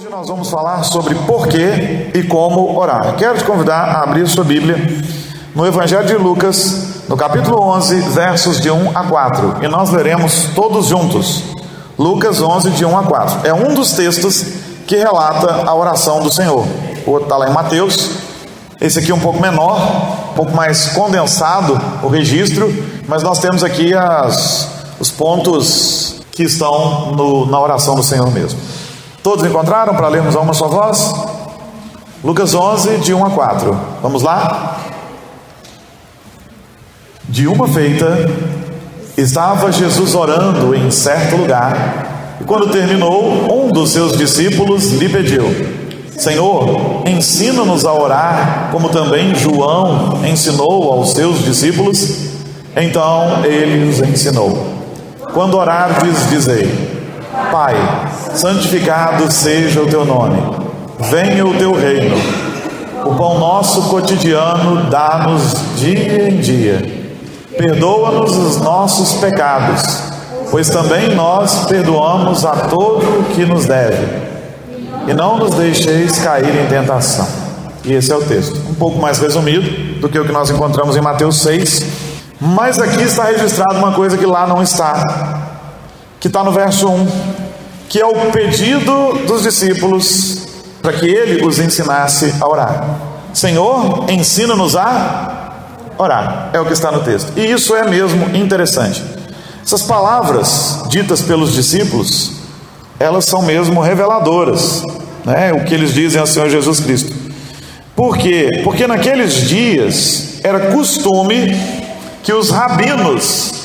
Hoje nós vamos falar sobre porquê e como orar. Quero te convidar a abrir sua Bíblia no Evangelho de Lucas, no capítulo 11, versos de 1 a 4. E nós leremos todos juntos. Lucas 11, de 1 a 4. É um dos textos que relata a oração do Senhor. O outro está lá em Mateus. Esse aqui é um pouco menor, um pouco mais condensado o registro, mas nós temos aqui os pontos que estão na oração do Senhor mesmo. Todos encontraram para lermos a uma só voz? Lucas 11, de 1 a 4. Vamos lá? De uma feita, estava Jesus orando em certo lugar, e quando terminou, um dos seus discípulos lhe pediu: Senhor, ensina-nos a orar, como também João ensinou aos seus discípulos. Então ele os ensinou: quando orardes, dizei: Pai, santificado seja o teu nome, venha o teu reino, o pão nosso cotidiano dá-nos dia em dia, perdoa-nos os nossos pecados, pois também nós perdoamos a todo o que nos deve, e não nos deixeis cair em tentação. E esse é o texto, um pouco mais resumido do que o que nós encontramos em Mateus 6, mas aqui está registrado uma coisa que lá não está, que está no verso 1, que é o pedido dos discípulos para que ele os ensinasse a orar. Senhor, ensina-nos a orar, é o que está no texto. E isso é mesmo interessante. Essas palavras ditas pelos discípulos, elas são mesmo reveladoras, né? O que eles dizem ao Senhor Jesus Cristo. Por quê? Porque naqueles dias era costume que os rabinos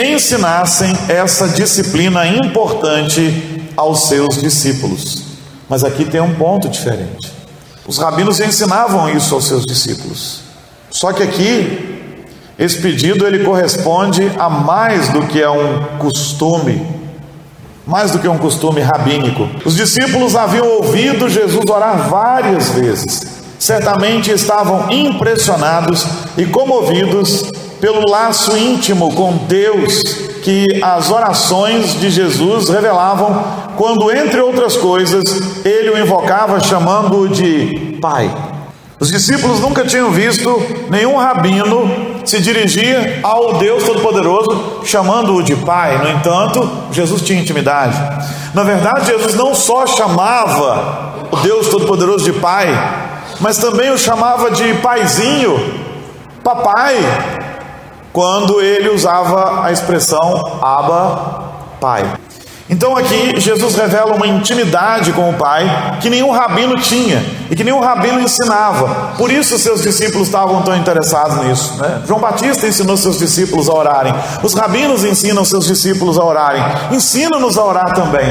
ensinassem essa disciplina importante aos seus discípulos. Mas aqui tem um ponto diferente. Os rabinos ensinavam isso aos seus discípulos. Só que aqui, esse pedido ele corresponde a mais do que a um costume, mais do que um costume rabínico. Os discípulos haviam ouvido Jesus orar várias vezes. Certamente estavam impressionados e comovidos pelo laço íntimo com Deus que as orações de Jesus revelavam, quando, entre outras coisas, ele o invocava chamando-o de Pai. Os discípulos nunca tinham visto nenhum rabino se dirigir ao Deus Todo-Poderoso chamando-o de Pai. No entanto, Jesus tinha intimidade. Na verdade, Jesus não só chamava o Deus Todo-Poderoso de Pai, mas também o chamava de Paizinho, Papai, quando ele usava a expressão Abba, Pai. Então aqui Jesus revela uma intimidade com o Pai que nenhum rabino tinha e que nenhum rabino ensinava. Por isso seus discípulos estavam tão interessados nisso, né? João Batista ensinou seus discípulos a orarem. Os rabinos ensinam seus discípulos a orarem. Ensina-nos a orar também.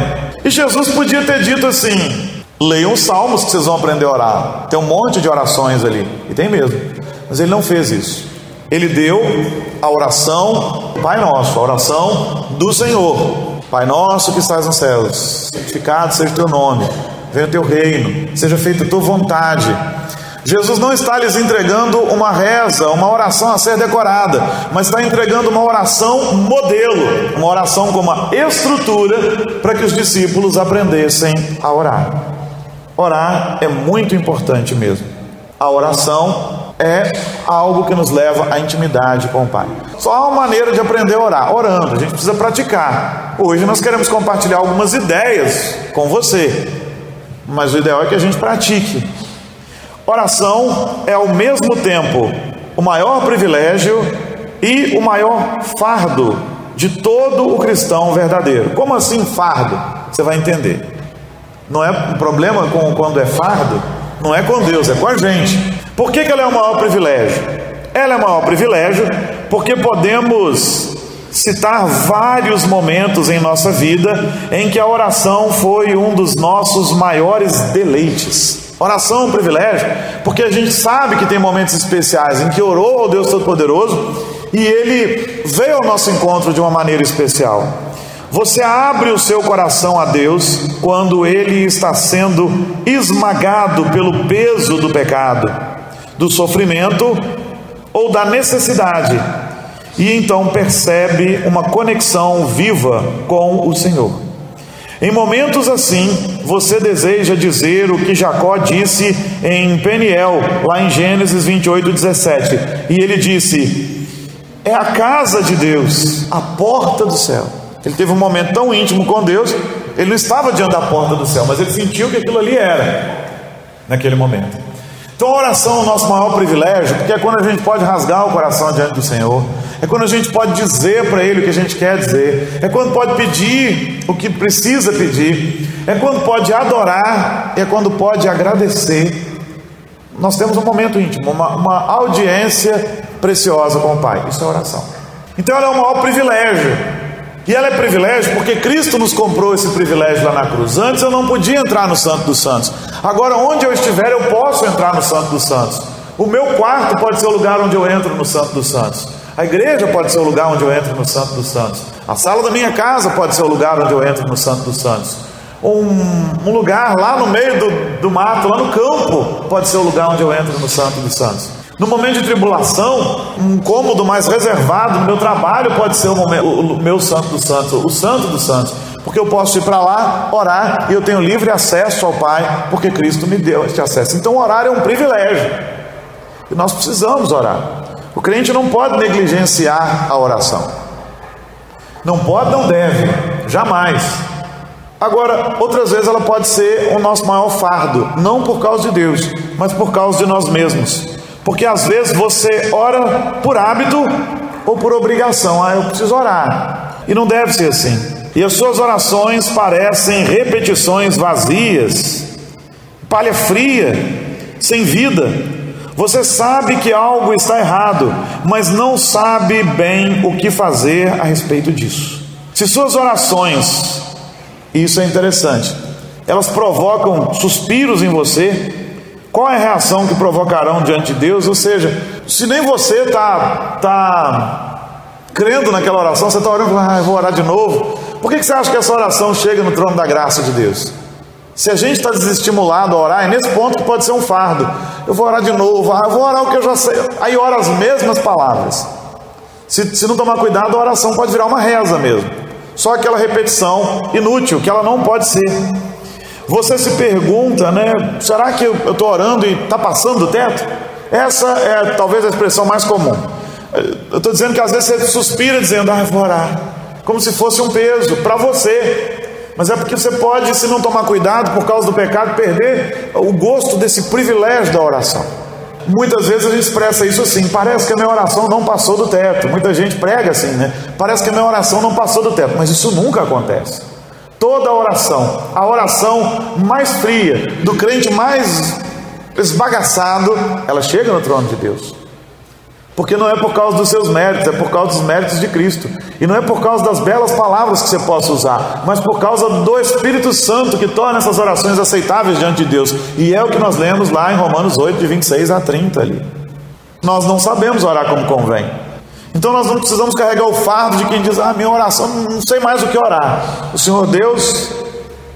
E Jesus podia ter dito assim: leiam os salmos que vocês vão aprender a orar. Tem um monte de orações ali, e tem mesmo. Mas ele não fez isso. Ele deu a oração Pai Nosso, a oração do Senhor. Pai nosso que estás nos céus, santificado seja o teu nome, venha o teu reino, seja feita a tua vontade. Jesus não está lhes entregando uma reza, uma oração a ser decorada, mas está entregando uma oração modelo, uma oração com uma estrutura para que os discípulos aprendessem a orar. Orar é muito importante mesmo. A oração é algo que nos leva à intimidade com o Pai. Só há uma maneira de aprender a orar, orando. A gente precisa praticar. Hoje nós queremos compartilhar algumas ideias com você, mas o ideal é que a gente pratique. Oração é ao mesmo tempo o maior privilégio e o maior fardo de todo o cristão verdadeiro. Como assim fardo? Você vai entender. Não é um problema quando é fardo, não é com Deus, é com a gente. Por que ela é o maior privilégio? Ela é o maior privilégio porque podemos citar vários momentos em nossa vida em que a oração foi um dos nossos maiores deleites. Oração é um privilégio porque a gente sabe que tem momentos especiais em que orou ao Deus Todo-Poderoso e Ele veio ao nosso encontro de uma maneira especial. Você abre o seu coração a Deus quando Ele está sendo esmagado pelo peso do pecado, do sofrimento ou da necessidade, e então percebe uma conexão viva com o Senhor. Em momentos assim, você deseja dizer o que Jacó disse em Peniel, lá em Gênesis 28:17. E ele disse: é a casa de Deus, a porta do céu. Ele teve um momento tão íntimo com Deus, ele não estava diante da porta do céu, mas ele sentiu que aquilo ali era, naquele momento. Então a oração é o nosso maior privilégio, porque é quando a gente pode rasgar o coração diante do Senhor, é quando a gente pode dizer para Ele o que a gente quer dizer, é quando pode pedir o que precisa pedir, é quando pode adorar, é quando pode agradecer. Nós temos um momento íntimo, uma audiência preciosa com o Pai. Isso é oração. Então ela é o maior privilégio. E ela é privilégio porque Cristo nos comprou esse privilégio lá na cruz. Antes eu não podia entrar no Santo dos Santos. Agora onde eu estiver eu posso entrar no Santo dos Santos. O meu quarto pode ser o lugar onde eu entro no Santo dos Santos. A igreja pode ser o lugar onde eu entro no Santo dos Santos. A sala da minha casa pode ser o lugar onde eu entro no Santo dos Santos. Um lugar lá no meio do mato, lá no campo, pode ser o lugar onde eu entro no Santo dos Santos. No momento de tribulação, um cômodo mais reservado no meu trabalho pode ser o meu Santo dos Santos, o Santo dos Santos, porque eu posso ir para lá, orar, e eu tenho livre acesso ao Pai, porque Cristo me deu este acesso. Então orar é um privilégio, e nós precisamos orar. O crente não pode negligenciar a oração. Não pode, não deve, jamais. Agora, outras vezes ela pode ser o nosso maior fardo, não por causa de Deus, mas por causa de nós mesmos. Porque às vezes você ora por hábito ou por obrigação. Eu preciso orar. E não deve ser assim. E as suas orações parecem repetições vazias, palha fria, sem vida. Você sabe que algo está errado, mas não sabe bem o que fazer a respeito disso. Se suas orações, e isso é interessante, elas provocam suspiros em você, qual é a reação que provocarão diante de Deus? Ou seja, se nem você está crendo naquela oração, você está orando e fala, eu vou orar de novo. Por que você acha que essa oração chega no trono da graça de Deus? Se a gente está desestimulado a orar, é nesse ponto que pode ser um fardo. Eu vou orar de novo, eu vou orar o que eu já sei. Aí ora as mesmas palavras. Se não tomar cuidado, a oração pode virar uma reza mesmo. Só aquela repetição inútil, que ela não pode ser. Você se pergunta, será que eu estou orando e está passando do teto? Essa é talvez a expressão mais comum. Eu estou dizendo que às vezes você suspira dizendo, eu vou orar, como se fosse um peso para você. Mas é porque você pode, se não tomar cuidado por causa do pecado, perder o gosto desse privilégio da oração. Muitas vezes a gente expressa isso assim, parece que a minha oração não passou do teto. Muita gente prega assim, parece que a minha oração não passou do teto, mas isso nunca acontece. Toda oração, a oração mais fria, do crente mais esbagaçado, ela chega no trono de Deus. Porque não é por causa dos seus méritos, é por causa dos méritos de Cristo. E não é por causa das belas palavras que você possa usar, mas por causa do Espírito Santo que torna essas orações aceitáveis diante de Deus. E é o que nós lemos lá em Romanos 8, de 26 a 30 ali. Nós não sabemos orar como convém. Então nós não precisamos carregar o fardo de quem diz, minha oração, não sei mais o que orar. O Senhor Deus,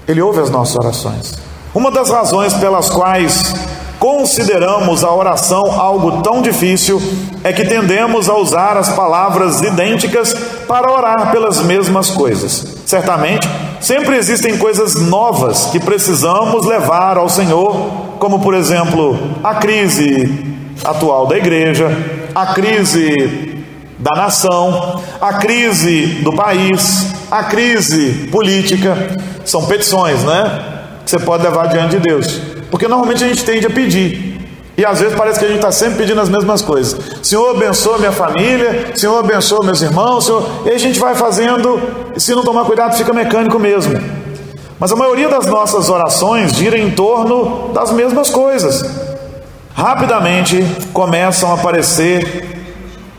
Ele ouve as nossas orações. Uma das razões pelas quais consideramos a oração algo tão difícil é que tendemos a usar as palavras idênticas para orar pelas mesmas coisas. Certamente, sempre existem coisas novas que precisamos levar ao Senhor, como por exemplo, a crise atual da igreja, a crise da nação, a crise do país, a crise política. São petições, que você pode levar diante de Deus, porque normalmente a gente tende a pedir, e às vezes parece que a gente está sempre pedindo as mesmas coisas. Senhor, abençoa minha família, Senhor, abençoa meus irmãos, Senhor. E aí a gente vai fazendo, e se não tomar cuidado fica mecânico mesmo. Mas a maioria das nossas orações gira em torno das mesmas coisas. Rapidamente começam a aparecer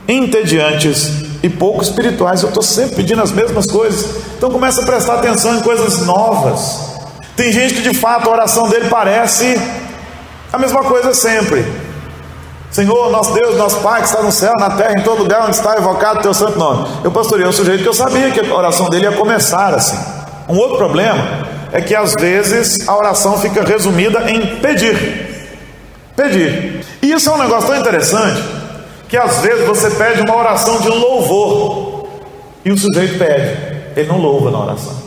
entediantes e pouco espirituais. Eu estou sempre pedindo as mesmas coisas. Então começa a prestar atenção em coisas novas. Tem gente que de fato a oração dele parece a mesma coisa sempre. Senhor, nosso Deus, nosso Pai que está no céu, na terra, em todo lugar onde está evocado o teu santo nome. Eu pastoreei um sujeito que eu sabia que a oração dele ia começar assim. Um outro problema é que às vezes a oração fica resumida em pedir. Pedir. E isso é um negócio tão interessante que às vezes você pede uma oração de louvor e o sujeito pede, ele não louva na oração.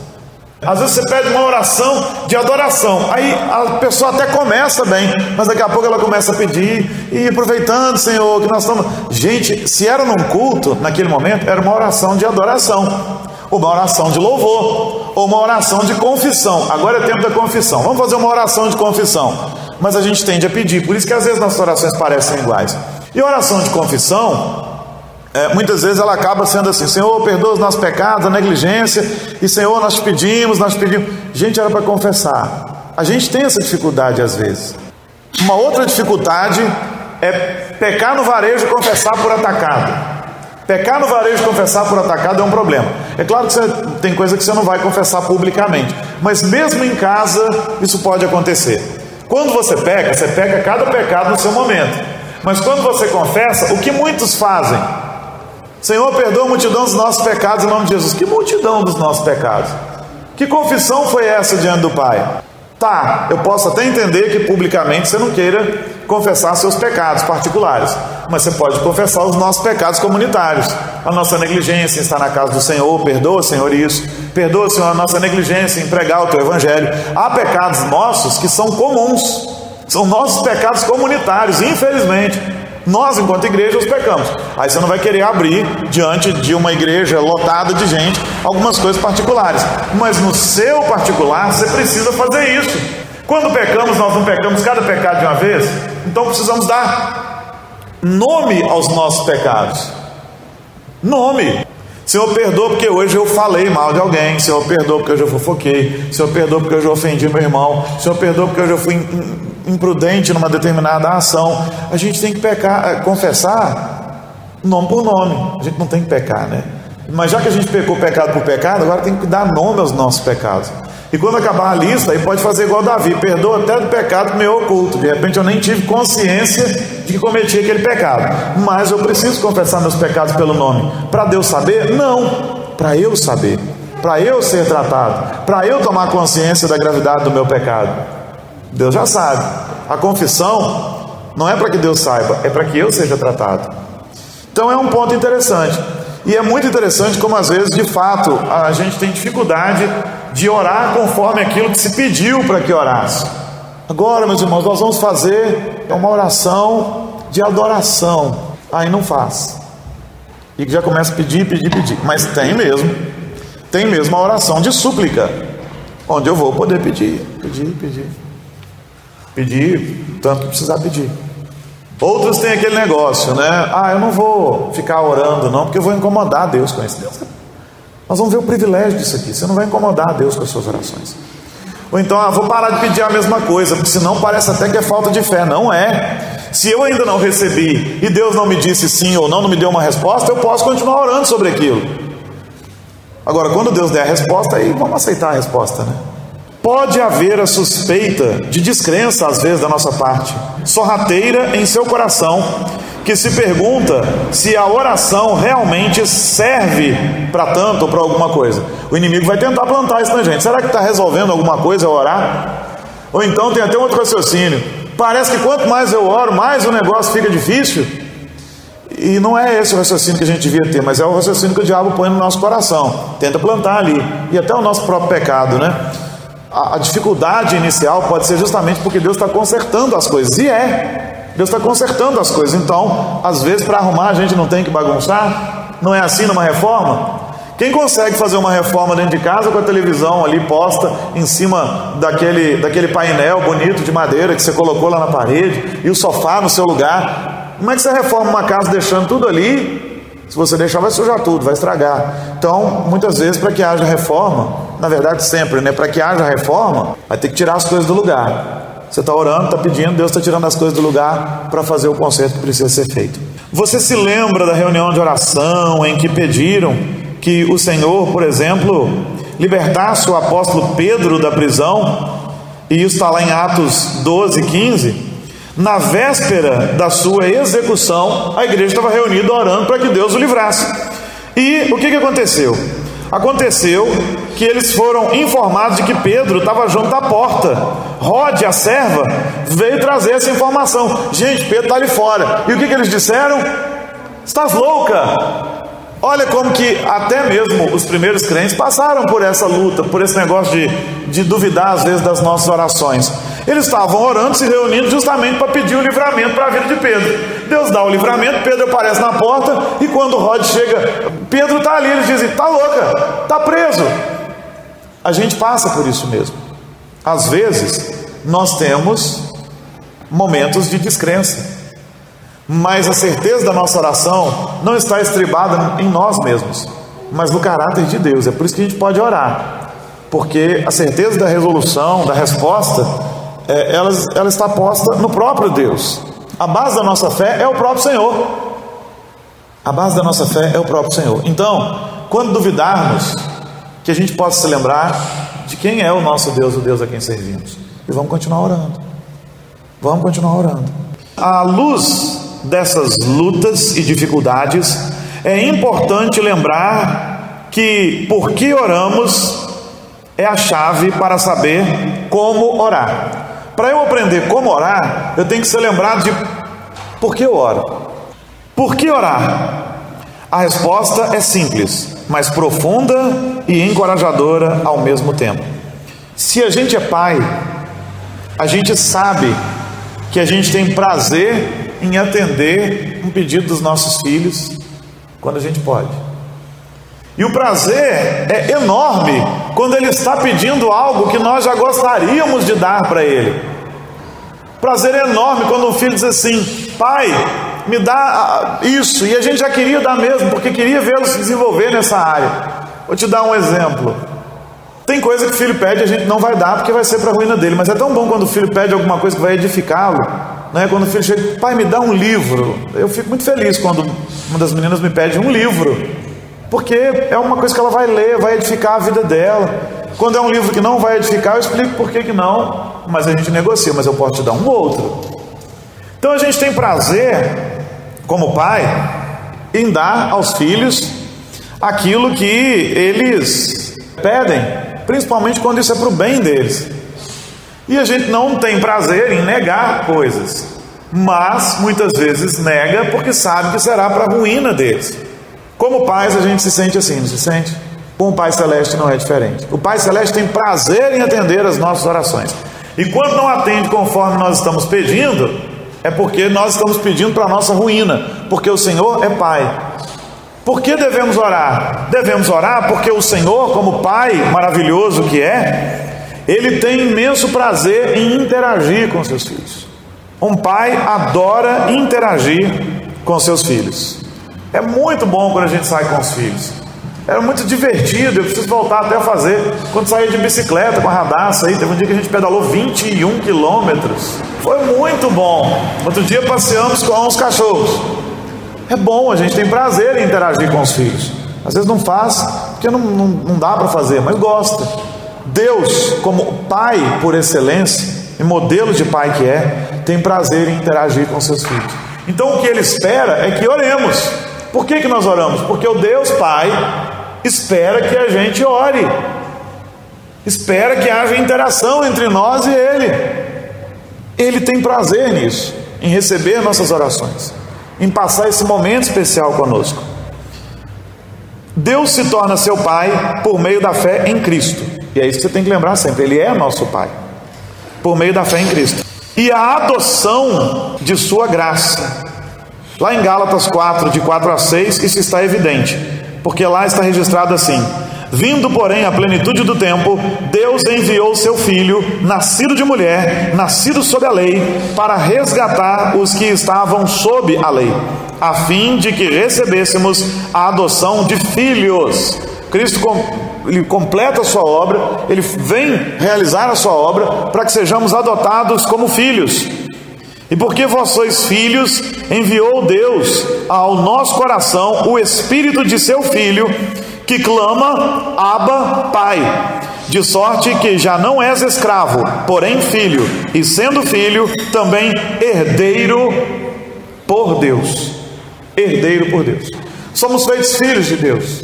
Às vezes você pede uma oração de adoração, aí a pessoa até começa bem, mas daqui a pouco ela começa a pedir, e aproveitando, Senhor, que nós estamos... Gente, se era num culto, naquele momento, era uma oração de adoração, uma oração de louvor, ou uma oração de confissão. Agora é tempo da confissão, vamos fazer uma oração de confissão, mas a gente tende a pedir, por isso que às vezes nossas orações parecem iguais. E a oração de confissão, muitas vezes ela acaba sendo assim: Senhor, perdoa os nossos pecados, a negligência, e Senhor, nós te pedimos. Gente, era para confessar. A gente tem essa dificuldade às vezes. Uma outra dificuldade é pecar no varejo e confessar por atacado. Pecar no varejo e confessar por atacado é um problema. É claro que tem coisa que você não vai confessar publicamente, mas mesmo em casa isso pode acontecer. Quando você peca cada pecado no seu momento. Mas quando você confessa, o que muitos fazem? Senhor, perdoa a multidão dos nossos pecados em nome de Jesus. Que multidão dos nossos pecados? Que confissão foi essa diante do Pai? Tá, eu posso até entender que publicamente você não queira confessar seus pecados particulares, mas você pode confessar os nossos pecados comunitários. A nossa negligência em estar na casa do Senhor, perdoa, Senhor, isso. Perdoa, Senhor, a nossa negligência em pregar o Teu Evangelho. Há pecados nossos que são comuns, são nossos pecados comunitários, infelizmente. Nós, enquanto igreja, os pecamos. Aí você não vai querer abrir diante de uma igreja lotada de gente algumas coisas particulares, mas no seu particular você precisa fazer isso. Quando pecamos, nós não pecamos cada pecado de uma vez, então precisamos dar nome aos nossos pecados. Nome. Senhor, perdoa porque hoje eu falei mal de alguém. Senhor, perdoa porque hoje eu fofoquei. Senhor, perdoa porque hoje eu ofendi meu irmão. Senhor, perdoa porque hoje eu fui imprudente numa determinada ação. A gente tem que confessar nome por nome. A gente não tem que pecar, né? Mas já que a gente pecou pecado por pecado, agora tem que dar nome aos nossos pecados. E quando acabar a lista, aí pode fazer igual Davi: perdoa até do pecado que me é oculto. De repente eu nem tive consciência de que cometi aquele pecado, mas eu preciso confessar meus pecados pelo nome. Para Deus saber? Não. Para eu saber, para eu ser tratado, para eu tomar consciência da gravidade do meu pecado. Deus já sabe. A confissão não é para que Deus saiba, é para que eu seja tratado. Então é um ponto interessante. E é muito interessante como às vezes, de fato, a gente tem dificuldade de orar conforme aquilo que se pediu para que orasse. Agora, meus irmãos, nós vamos fazer uma oração de adoração. Aí não faz. E já começa a pedir. Mas tem mesmo a oração de súplica, onde eu vou poder pedir, tanto que precisar pedir. Outros têm aquele negócio, né? Eu não vou ficar orando não, porque eu vou incomodar Deus com isso. Nós vamos ver o privilégio disso aqui. Você não vai incomodar Deus com as suas orações. Ou então, vou parar de pedir a mesma coisa, porque senão parece até que é falta de fé. Não é. Se eu ainda não recebi e Deus não me disse sim ou não me deu uma resposta, eu posso continuar orando sobre aquilo. Agora, quando Deus der a resposta, aí vamos aceitar a resposta, né? Pode haver a suspeita de descrença, às vezes, da nossa parte, sorrateira em seu coração, que se pergunta se a oração realmente serve para tanto ou para alguma coisa. O inimigo vai tentar plantar isso na gente. Será que está resolvendo alguma coisa orar? Ou então tem até um outro raciocínio: parece que quanto mais eu oro, mais o negócio fica difícil. E não é esse o raciocínio que a gente devia ter, mas é o raciocínio que o diabo põe no nosso coração, tenta plantar ali, e até o nosso próprio pecado, né? A dificuldade inicial pode ser justamente porque Deus está consertando as coisas. E Deus está consertando as coisas. Então, às vezes, para arrumar, a gente não tem que bagunçar. Não é assim numa reforma? Quem consegue fazer uma reforma dentro de casa com a televisão ali posta em cima daquele painel bonito de madeira que você colocou lá na parede, e o sofá no seu lugar? Como é que você reforma uma casa deixando tudo ali? Se você deixar, vai sujar tudo, vai estragar. Então, muitas vezes, para que haja reforma, na verdade sempre, né? Para que haja reforma, vai ter que tirar as coisas do lugar. Você está orando, está pedindo, Deus está tirando as coisas do lugar para fazer o conserto que precisa ser feito. Você se lembra da reunião de oração em que pediram que o Senhor, por exemplo, libertasse o apóstolo Pedro da prisão? E isso está lá em Atos 12, 15. Na véspera da sua execução, a igreja estava reunida orando para que Deus o livrasse. E o que aconteceu? Aconteceu que eles foram informados de que Pedro estava junto da porta. Rode, a serva, veio trazer essa informação: gente, Pedro está ali fora. E o que eles disseram? Estás louca? Olha como que até mesmo os primeiros crentes passaram por essa luta, por esse negócio de duvidar às vezes das nossas orações. Eles estavam orando, se reunindo justamente para pedir o livramento para a vida de Pedro. Deus dá o livramento, Pedro aparece na porta, e quando Rod chega, Pedro está ali, eles dizem: está louca, está preso. A gente passa por isso mesmo. Às vezes nós temos momentos de descrença, mas a certeza da nossa oração não está estribada em nós mesmos, mas no caráter de Deus. É por isso que a gente pode orar, porque a certeza da resolução, da resposta, ela está posta no próprio Deus. A base da nossa fé é o próprio Senhor. A base da nossa fé é o próprio Senhor. Então, quando duvidarmos, que a gente possa se lembrar de quem é o nosso Deus, o Deus a quem servimos, e vamos continuar orando. Vamos continuar orando. À luz dessas lutas e dificuldades, é importante lembrar que por que oramos é a chave para saber como orar. Para eu aprender como orar, eu tenho que ser lembrado de por que eu oro. Por que orar? A resposta é simples, mas profunda e encorajadora ao mesmo tempo. Se a gente é pai, a gente sabe que a gente tem prazer em atender um pedido dos nossos filhos quando a gente pode. E o prazer é enorme quando ele está pedindo algo que nós já gostaríamos de dar para ele. Prazer é enorme quando um filho diz assim: pai, me dá isso, e a gente já queria dar mesmo, porque queria vê-lo se desenvolver nessa área. Vou te dar um exemplo. Tem coisa que o filho pede e a gente não vai dar porque vai ser para a ruína dele, mas é tão bom quando o filho pede alguma coisa que vai edificá-lo, né? Quando o filho chega: pai, me dá um livro. Eu fico muito feliz quando uma das meninas me pede um livro, porque é uma coisa que ela vai ler, vai edificar a vida dela. Quando é um livro que não vai edificar, eu explico por que não, mas a gente negocia, mas eu posso te dar um outro. Então a gente tem prazer, como pai, em dar aos filhos aquilo que eles pedem, principalmente quando isso é para o bem deles. E a gente não tem prazer em negar coisas, mas muitas vezes nega porque sabe que será para a ruína deles. Como pais a gente se sente assim, não se sente? Com o Pai Celeste não é diferente. O Pai Celeste tem prazer em atender as nossas orações, e quando não atende conforme nós estamos pedindo, é porque nós estamos pedindo para a nossa ruína, porque o Senhor é Pai. Por que devemos orar? Devemos orar porque o Senhor, como Pai maravilhoso que é, Ele tem imenso prazer em interagir com seus filhos. Um pai adora interagir com seus filhos. É muito bom quando a gente sai com os filhos. Era muito divertido. Eu preciso voltar até a fazer quando saía de bicicleta com a Radassa aí. Teve um dia que a gente pedalou 21 quilômetros. Foi muito bom. Outro dia passeamos com os cachorros. É bom, a gente tem prazer em interagir com os filhos. Às vezes não faz porque não dá para fazer, mas gosta. Deus, como Pai por excelência e modelo de pai que é, tem prazer em interagir com seus filhos. Então o que Ele espera é que oremos. Por que nós oramos? Porque o Deus Pai espera que a gente ore, espera que haja interação entre nós e Ele. Ele tem prazer nisso, em receber nossas orações, em passar esse momento especial conosco. Deus se torna seu Pai por meio da fé em Cristo, e é isso que você tem que lembrar sempre: Ele é nosso Pai, por meio da fé em Cristo, e a adoção de sua graça. Lá em Gálatas 4, de 4 a 6, isso está evidente, porque lá está registrado assim: vindo, porém, a plenitude do tempo, Deus enviou seu Filho, nascido de mulher, nascido sob a lei, para resgatar os que estavam sob a lei, a fim de que recebêssemos a adoção de filhos. Cristo Ele completa a sua obra, Ele vem realizar a sua obra para que sejamos adotados como filhos. E porque vós sois filhos, enviou Deus ao nosso coração o Espírito de seu Filho, que clama: Abba, Pai. De sorte que já não és escravo, porém filho, e sendo filho, também herdeiro por Deus. Herdeiro por Deus. Somos feitos filhos de Deus,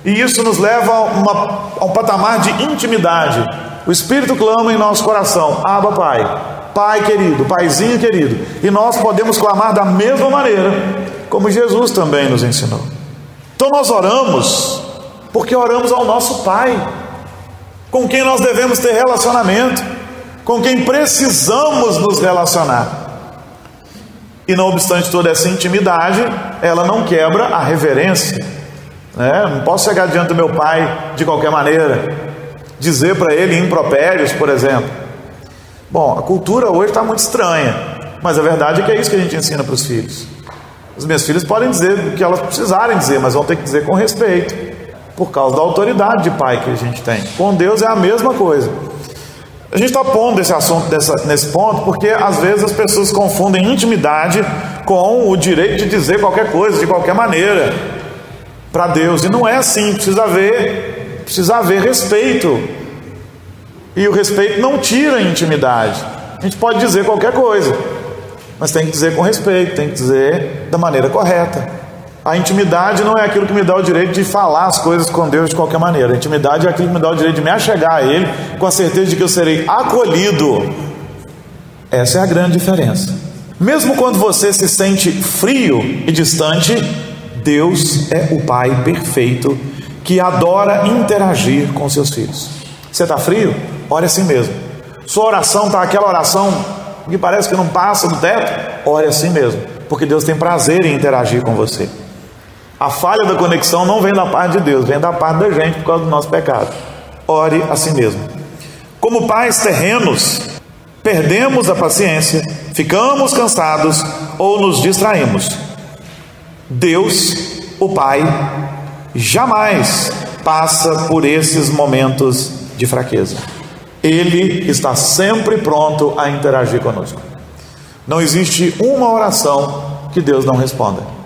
e isso nos leva a um patamar de intimidade. O Espírito clama em nosso coração: Abba, Pai. Pai querido, Paizinho querido. E nós podemos clamar da mesma maneira como Jesus também nos ensinou. Então nós oramos porque oramos ao nosso Pai, com quem nós devemos ter relacionamento, com quem precisamos nos relacionar. E não obstante toda essa intimidade, ela não quebra a reverência, né? Não posso chegar diante do meu pai de qualquer maneira, dizer para ele impropérios, por exemplo. Bom, a cultura hoje está muito estranha, mas a verdade é que é isso que a gente ensina para os filhos. Os meus filhos podem dizer o que elas precisarem dizer, mas vão ter que dizer com respeito, por causa da autoridade de pai que a gente tem. Com Deus é a mesma coisa. A gente está pondo esse assunto nesse ponto porque às vezes as pessoas confundem intimidade com o direito de dizer qualquer coisa, de qualquer maneira, para Deus. E não é assim, precisa haver respeito. E o respeito não tira a intimidade. A gente pode dizer qualquer coisa, mas tem que dizer com respeito, tem que dizer da maneira correta. A intimidade não é aquilo que me dá o direito de falar as coisas com Deus de qualquer maneira. A intimidade é aquilo que me dá o direito de me achegar a Ele com a certeza de que eu serei acolhido. Essa é a grande diferença. Mesmo quando você se sente frio e distante, Deus é o Pai perfeito que adora interagir com seus filhos. Você está frio? Ore assim mesmo. Sua oração está aquela oração que parece que não passa do teto? Ore assim mesmo, porque Deus tem prazer em interagir com você. A falha da conexão não vem da parte de Deus, vem da parte da gente por causa do nosso pecado. Ore assim mesmo. Como pais terrenos, perdemos a paciência, ficamos cansados ou nos distraímos. Deus, o Pai, jamais passa por esses momentos de fraqueza. Ele está sempre pronto a interagir conosco. Não existe uma oração que Deus não responda.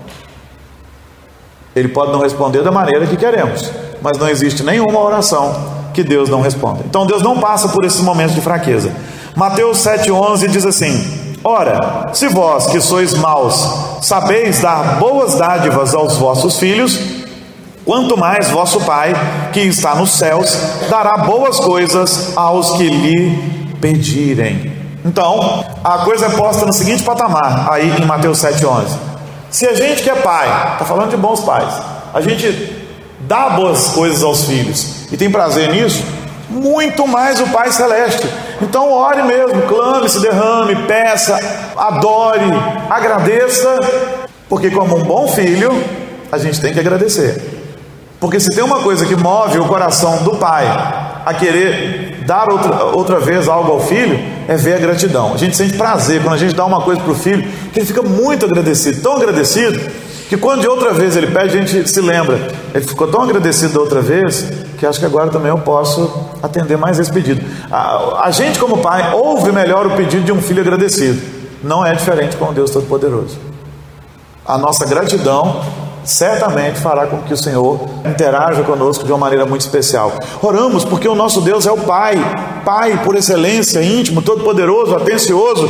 Ele pode não responder da maneira que queremos, mas não existe nenhuma oração que Deus não responda. Então Deus não passa por esses momentos de fraqueza. Mateus 7,11 diz assim: ora, se vós que sois maus sabeis dar boas dádivas aos vossos filhos, quanto mais vosso Pai que está nos céus dará boas coisas aos que lhe pedirem. Então a coisa é posta no seguinte patamar aí em Mateus 7,11. Se a gente que é pai, está falando de bons pais, a gente dá boas coisas aos filhos e tem prazer nisso, muito mais o Pai Celeste. Então ore mesmo, clame, se derrame, peça, adore, agradeça, porque como um bom filho, a gente tem que agradecer. Porque se tem uma coisa que move o coração do pai a querer dar outra vez algo ao filho, é ver a gratidão. A gente sente prazer quando a gente dá uma coisa para o filho, que ele fica muito agradecido, tão agradecido, que quando de outra vez ele pede, a gente se lembra, ele ficou tão agradecido da outra vez, que acho que agora também eu posso atender mais esse pedido. A gente como pai ouve melhor o pedido de um filho agradecido. Não é diferente com o Deus Todo-Poderoso. A nossa gratidão certamente fará com que o Senhor interaja conosco de uma maneira muito especial. Oramos porque o nosso Deus é o Pai, Pai por excelência, íntimo, todo-poderoso, atencioso.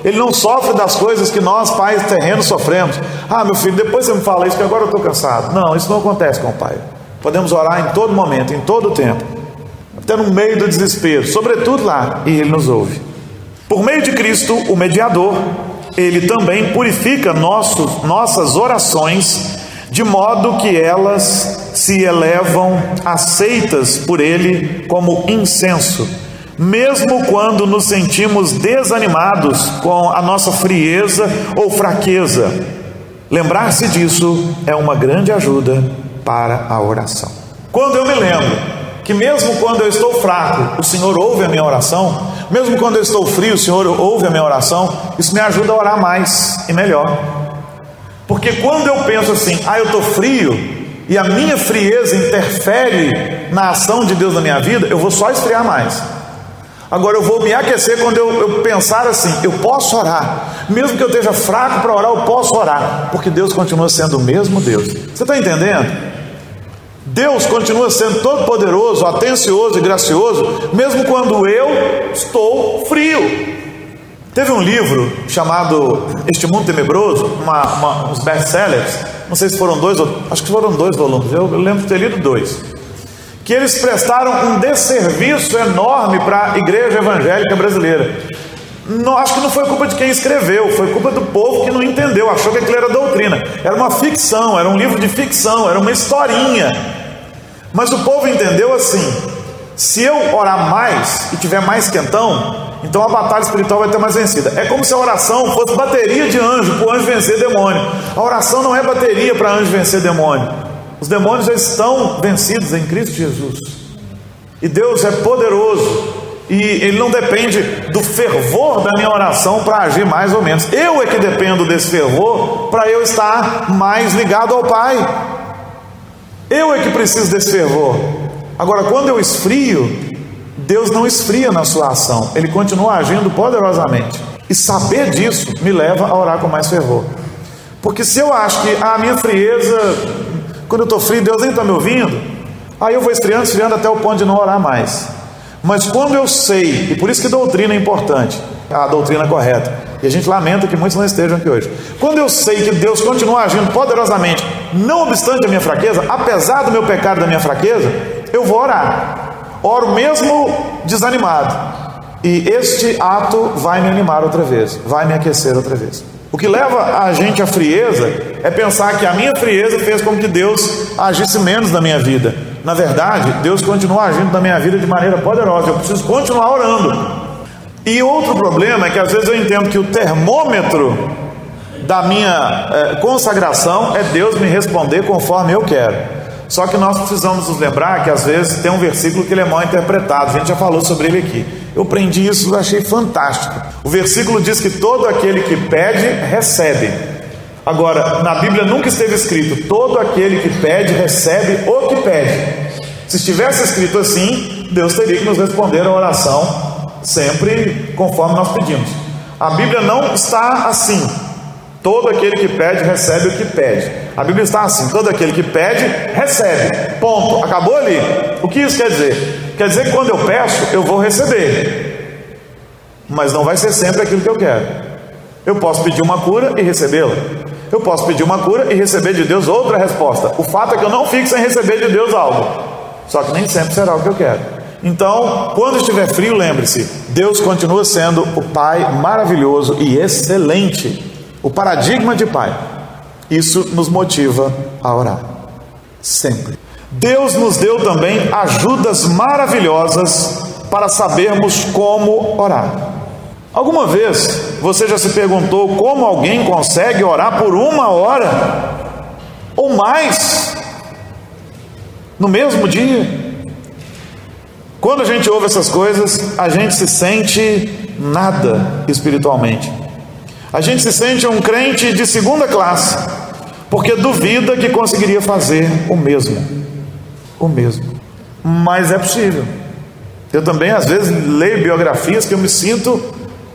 Ele não sofre das coisas que nós, pais terrenos, sofremos. Ah, meu filho, depois você me fala isso que agora eu estou cansado. Não, isso não acontece com o Pai. Podemos orar em todo momento, em todo tempo, até no meio do desespero, sobretudo lá, e Ele nos ouve. Por meio de Cristo, o mediador, Ele também purifica nossas orações, de modo que elas se elevam aceitas por Ele como incenso, mesmo quando nos sentimos desanimados com a nossa frieza ou fraqueza. Lembrar-se disso é uma grande ajuda para a oração. Quando eu me lembro que mesmo quando eu estou fraco, o Senhor ouve a minha oração, mesmo quando eu estou frio, o Senhor ouve a minha oração, isso me ajuda a orar mais e melhor. Porque quando eu penso assim, eu estou frio, e a minha frieza interfere na ação de Deus na minha vida, eu vou só esfriar mais. Agora eu vou me aquecer quando eu pensar assim, eu posso orar, mesmo que eu esteja fraco para orar, eu posso orar, porque Deus continua sendo o mesmo Deus. Você está entendendo? Deus continua sendo todo poderoso, atencioso e gracioso, mesmo quando eu estou frio. Teve um livro chamado Este Mundo Tenebroso, uns best-sellers, não sei se foram dois, acho que foram 2 volumes, eu lembro de ter lido 2, que eles prestaram um desserviço enorme para a igreja evangélica brasileira. Não, acho que não foi culpa de quem escreveu, foi culpa do povo que não entendeu, achou que aquilo era doutrina. Era uma ficção, era um livro de ficção, era uma historinha. Mas o povo entendeu assim: se eu orar mais e tiver mais quentão, então a batalha espiritual vai ter mais vencida. É como se a oração fosse bateria de anjo para o anjo vencer demônio. A oração não é bateria para anjo vencer demônio. Os demônios já estão vencidos em Cristo Jesus. E Deus é poderoso, e Ele não depende do fervor da minha oração para agir mais ou menos. Eu é que dependo desse fervor para eu estar mais ligado ao Pai. Eu é que preciso desse fervor. Agora, quando eu esfrio, Deus não esfria na sua ação, Ele continua agindo poderosamente. E saber disso me leva a orar com mais fervor. Porque se eu acho que a minha frieza, quando eu estou frio, Deus nem está me ouvindo, aí eu vou esfriando até o ponto de não orar mais. Mas quando eu sei, e por isso que doutrina é importante, a doutrina correta, e a gente lamenta que muitos não estejam aqui hoje. Quando eu sei que Deus continua agindo poderosamente, não obstante a minha fraqueza, apesar do meu pecado e da minha fraqueza, eu vou orar. Oro mesmo desanimado, e este ato vai me animar outra vez, vai me aquecer outra vez. O que leva a gente à frieza é pensar que a minha frieza fez com que Deus agisse menos na minha vida. Na verdade, Deus continua agindo na minha vida de maneira poderosa. Eu preciso continuar orando. E outro problema é que às vezes eu entendo que o termômetro da minha consagração é Deus me responder conforme eu quero. Só que nós precisamos nos lembrar que às vezes tem um versículo que ele é mal interpretado. A gente já falou sobre ele aqui. Eu aprendi isso, eu achei fantástico. O versículo diz que todo aquele que pede, recebe. Agora, na Bíblia nunca esteve escrito: todo aquele que pede, recebe o que pede. Se estivesse escrito assim, Deus teria que nos responder a oração sempre conforme nós pedimos. A Bíblia não está assim: todo aquele que pede, recebe o que pede. A Bíblia está assim: todo aquele que pede, recebe. Ponto. Acabou ali. O que isso quer dizer? Quer dizer que quando eu peço, eu vou receber. Mas não vai ser sempre aquilo que eu quero. Eu posso pedir uma cura e recebê-la. Eu posso pedir uma cura e receber de Deus outra resposta. O fato é que eu não fico sem receber de Deus algo. Só que nem sempre será o que eu quero. Então, quando estiver frio, lembre-se: Deus continua sendo o Pai maravilhoso e excelente. O paradigma de Pai. Isso nos motiva a orar. Sempre. Deus nos deu também ajudas maravilhosas para sabermos como orar. Alguma vez você já se perguntou como alguém consegue orar por 1 hora ou mais no mesmo dia? Quando a gente ouve essas coisas, a gente se sente nada espiritualmente. A gente se sente um crente de segunda classe, porque duvida que conseguiria fazer o mesmo. Mas é possível. Eu também às vezes leio biografias que eu me sinto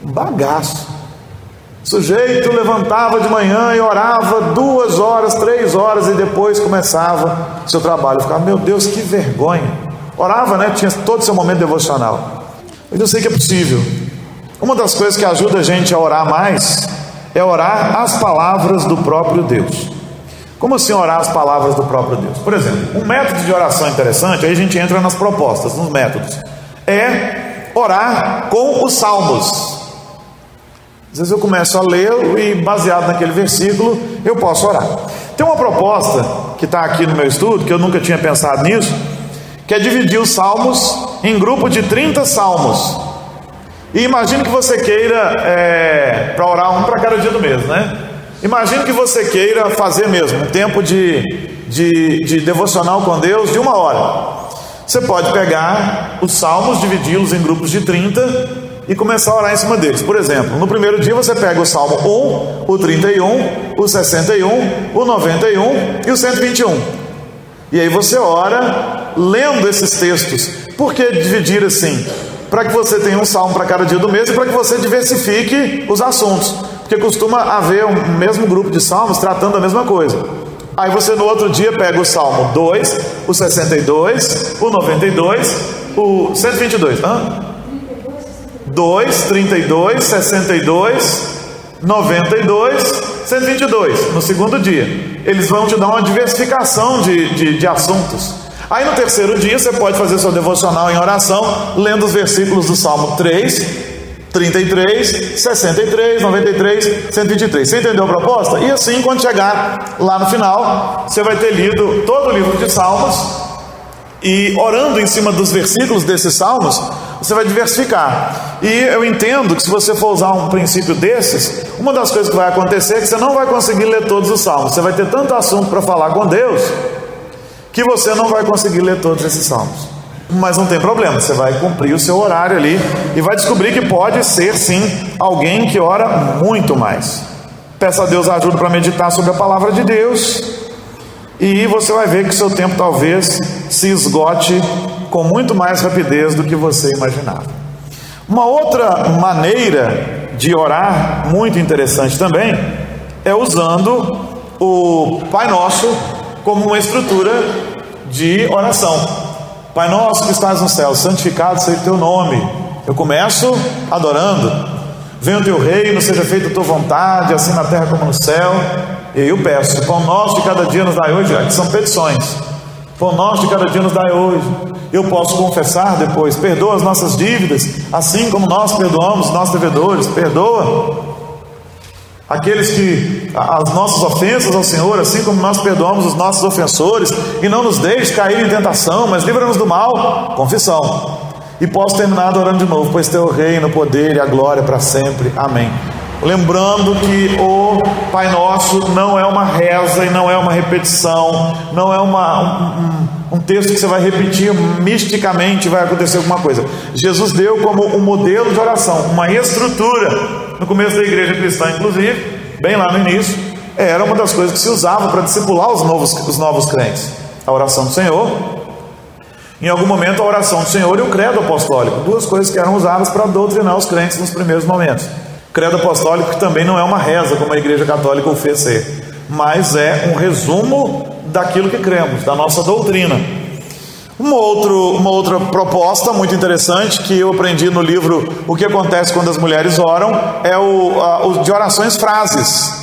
bagaço. O sujeito levantava de manhã e orava 2 horas, 3 horas, e depois começava o seu trabalho. Eu ficava: meu Deus, que vergonha. Orava, né? Tinha todo o seu momento devocional. Mas eu sei que é possível. Uma das coisas que ajuda a gente a orar mais é orar as palavras do próprio Deus. Como assim orar as palavras do próprio Deus? Por exemplo, um método de oração interessante, aí a gente entra nas propostas, nos métodos, é orar com os salmos. Às vezes eu começo a ler e, baseado naquele versículo, eu posso orar. Tem uma proposta que está aqui no meu estudo, que eu nunca tinha pensado nisso, que é dividir os salmos em grupo de 30 salmos. E imagine que você queira, para orar um para cada dia do mês, né? Imagine que você queira fazer mesmo um tempo de devocional com Deus de 1 hora. Você pode pegar os salmos, dividi-los em grupos de 30 e começar a orar em cima deles. Por exemplo, no primeiro dia você pega o Salmo 1, o 31, o 61, o 91 e o 121. E aí você ora lendo esses textos. Por que dividir assim? Para que você tenha um salmo para cada dia do mês e para que você diversifique os assuntos. Porque costuma haver um mesmo grupo de salmos tratando da mesma coisa. Aí você no outro dia pega o Salmo 2, o 62, o 92, o 122. 2, 32, 62, 92, 122. No segundo dia. Eles vão te dar uma diversificação de assuntos. Aí no terceiro dia você pode fazer seu devocional em oração, lendo os versículos do Salmo 3, 33, 63, 93, 123. Você entendeu a proposta? E assim, quando chegar lá no final, você vai ter lido todo o livro de Salmos e orando em cima dos versículos desses salmos, você vai diversificar. E eu entendo que se você for usar um princípio desses, uma das coisas que vai acontecer é que você não vai conseguir ler todos os salmos. Você vai ter tanto assunto para falar com Deus que você não vai conseguir ler todos esses salmos. Mas não tem problema, você vai cumprir o seu horário ali e vai descobrir que pode ser sim alguém que ora muito mais. Peça a Deus ajuda para meditar sobre a palavra de Deus, e você vai ver que seu tempo talvez se esgote com muito mais rapidez do que você imaginava. Uma outra maneira de orar muito interessante também é usando o Pai Nosso como uma estrutura de oração. Pai nosso que estás no céu, santificado seja o teu nome. Eu começo adorando. Venha o teu reino, seja feita a tua vontade, assim na terra como no céu. E aí eu peço, o pão nosso de cada dia nos dai hoje, que são petições. O pão nosso de cada dia nos dai hoje. Eu posso confessar depois, perdoa as nossas dívidas, assim como nós perdoamos os nossos devedores. Perdoa aqueles que, as nossas ofensas ao Senhor, assim como nós perdoamos os nossos ofensores, e não nos deixe cair em tentação, mas livra-nos do mal. Confissão. E posso terminar adorando de novo, pois teu reino, o poder e a glória para sempre. Amém. Lembrando que o Pai Nosso não é uma reza e não é uma repetição, não é um texto que você vai repetir misticamente e vai acontecer alguma coisa. Jesus deu como um modelo de oração, uma estrutura. No começo da igreja cristã, inclusive, bem lá no início, era uma das coisas que se usava para discipular os novos crentes. A oração do Senhor, em algum momento a oração do Senhor e o credo apostólico, duas coisas que eram usadas para doutrinar os crentes nos primeiros momentos. Credo apostólico que também não é uma reza, como a igreja católica o fez ser, mas é um resumo daquilo que cremos, da nossa doutrina. Uma outra proposta muito interessante que eu aprendi no livro O que acontece quando as mulheres oram é o de orações frases.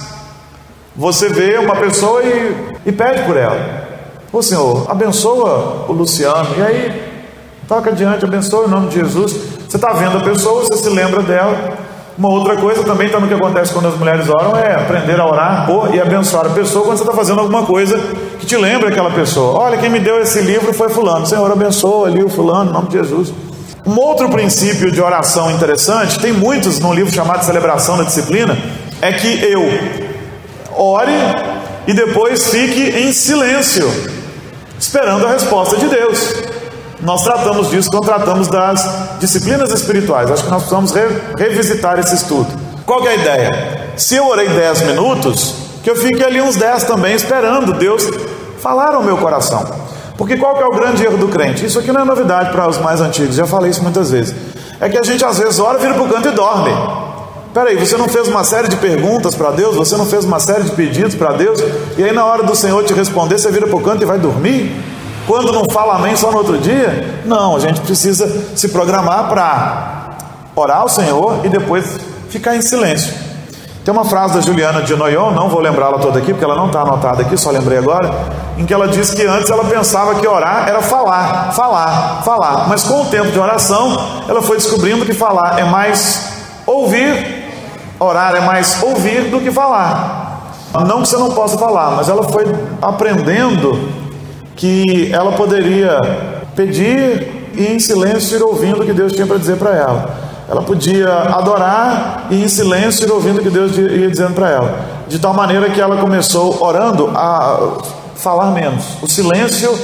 Você vê uma pessoa e pede por ela: ô Senhor, abençoa o Luciano, e aí toca adiante, abençoa em nome de Jesus. Você está vendo a pessoa, você se lembra dela. Uma outra coisa também está no que acontece quando as mulheres oram, é aprender a orar e abençoar a pessoa quando você está fazendo alguma coisa que te lembra aquela pessoa. Olha, quem me deu esse livro foi fulano. Senhor, abençoa ali o fulano, em nome de Jesus. Um outro princípio de oração interessante, tem muitos num livro chamado Celebração da Disciplina, é que eu ore e depois fique em silêncio, esperando a resposta de Deus. Nós tratamos disso quando tratamos das disciplinas espirituais. Acho que nós precisamos revisitar esse estudo. Qual que é a ideia? Se eu orei 10 minutos, que eu fique ali uns 10 também esperando Deus falar ao meu coração. Porque qual que é o grande erro do crente? Isso aqui não é novidade para os mais antigos, já falei isso muitas vezes. É que a gente às vezes ora, vira para o canto e dorme. Peraí, você não fez uma série de perguntas para Deus? Você não fez uma série de pedidos para Deus? E aí na hora do Senhor te responder, você vira para o canto e vai dormir? Quando não fala amém só no outro dia? Não, a gente precisa se programar para orar ao Senhor e depois ficar em silêncio. Tem uma frase da Juliana de Noyon, não vou lembrá-la toda aqui, porque ela não está anotada aqui, só lembrei agora, em que ela diz que antes ela pensava que orar era falar. Mas com o tempo de oração, ela foi descobrindo que falar é mais ouvir, orar é mais ouvir do que falar. Não que você não possa falar, mas ela foi aprendendo que ela poderia pedir e em silêncio ir ouvindo o que Deus tinha para dizer para ela. Ela podia adorar e em silêncio ir ouvindo o que Deus ia dizendo para ela. De tal maneira que ela começou orando a falar menos. O silêncio